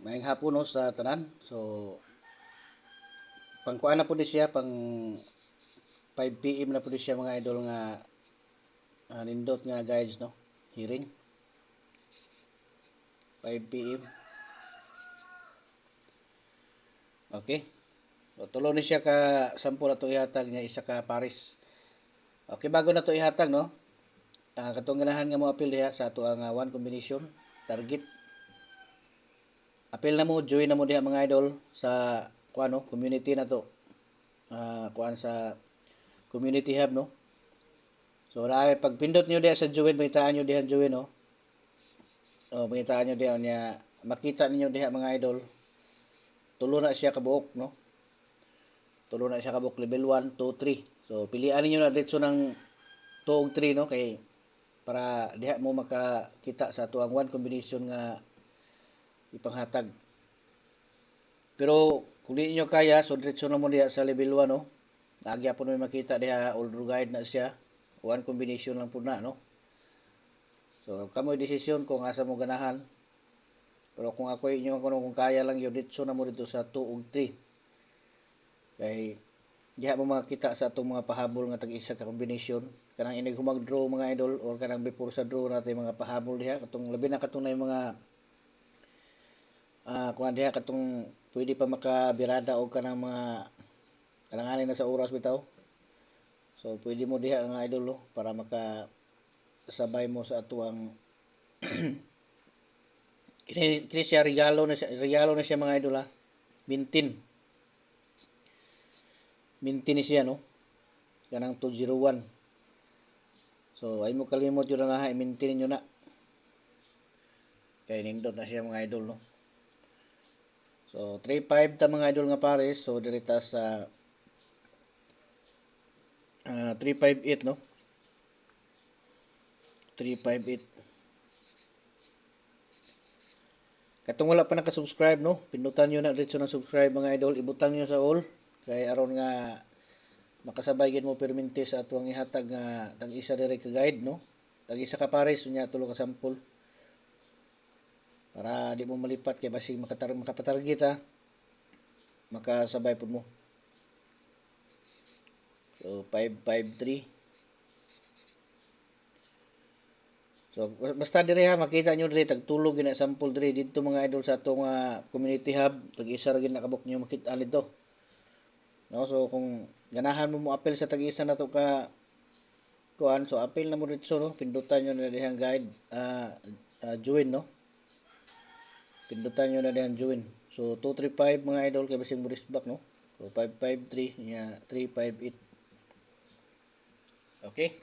Maayong hapon no sa tanan. So pangkuan na po di siya pang 5 PM na po di siya mga idol nga nindot nga guides no. Hearing 5 PM. Okay. So, tulo ni siya ka sample ato ihatag niya isa ka pares. Okay, bago na to ihatag no. Katong ganahan nga mo apil diha sa ato ang one combination target. Apil na mo, join na mo diha mga idol sa kuan no, community na to. Kuan sa community hub no. So pag pindot nyo diha sa join, magitaan nyo diha join no. Magitaan nyo diha niya makita ninyo diha mga idol. Tulo na siya kabuok no. Tulo na siya kabuok level 1, 2, 3. So pilian niyo na diretso ng 2 ug 3 no kay para diha mo makakita sa tuang one combination nga ipanghatag. Pero kung di niyo kaya, so diretso na mo diha sa level 1 no. Nagya po may makita diha all guide na siya. One combination lang po na no. So kamoy desisyon kung asa mo ganahan. Pero kung ako inyo kung kaya lang yun, diretso na mo dito sa 2 ug 3. Kay diha mo makita sa atong mga pahabol nga tag-isa ka combination. Kanang inig humag-draw mga idol or kanang before sa draw natin mga pahabol diha. Katong labi na katong na yung mga kuan diha katong pwede pa makabirada o kanang mga kanang na sa oras bitaw. So pwede mo diha nga idol no, para makasabay mo sa atuang kini siya regalo na siya mga idol ha. Mintin ni siya no. Kanang 201. So ay mo kalimot yun na ha, i-maintain nyo na. Kaya nindot na siya mga idol no. So 3-5 ta mga idol nga pares. So dirita sa 358 no. 358. Katong wala pa naka-subscribe no, pindutan nyo na dito na subscribe mga idol, ibutang nyo sa all kay aron nga makasabay gid mo perminti sa atuang ihatag nga tag-isa diri ka guide no. Tag-isa ka pares unya tulo ka sample. Para di mo malipat kay basig makapatarget ha. Makasabay pud mo. So 553. So basta diri ha makita nyo diri tagtulog gina sample diri didto mga idol sa atong community hub tag-isa ra gid nakabuk nyo makita dito. No, so kung ganahan mo apel sa tag-isa na to ka kuan, so apel na mo dito no, pindutan nyo na dihang guide join no. Pindutan nyo na dihang join. So 235 mga idol kay basig mo back no. So 553 nya 358. Okay?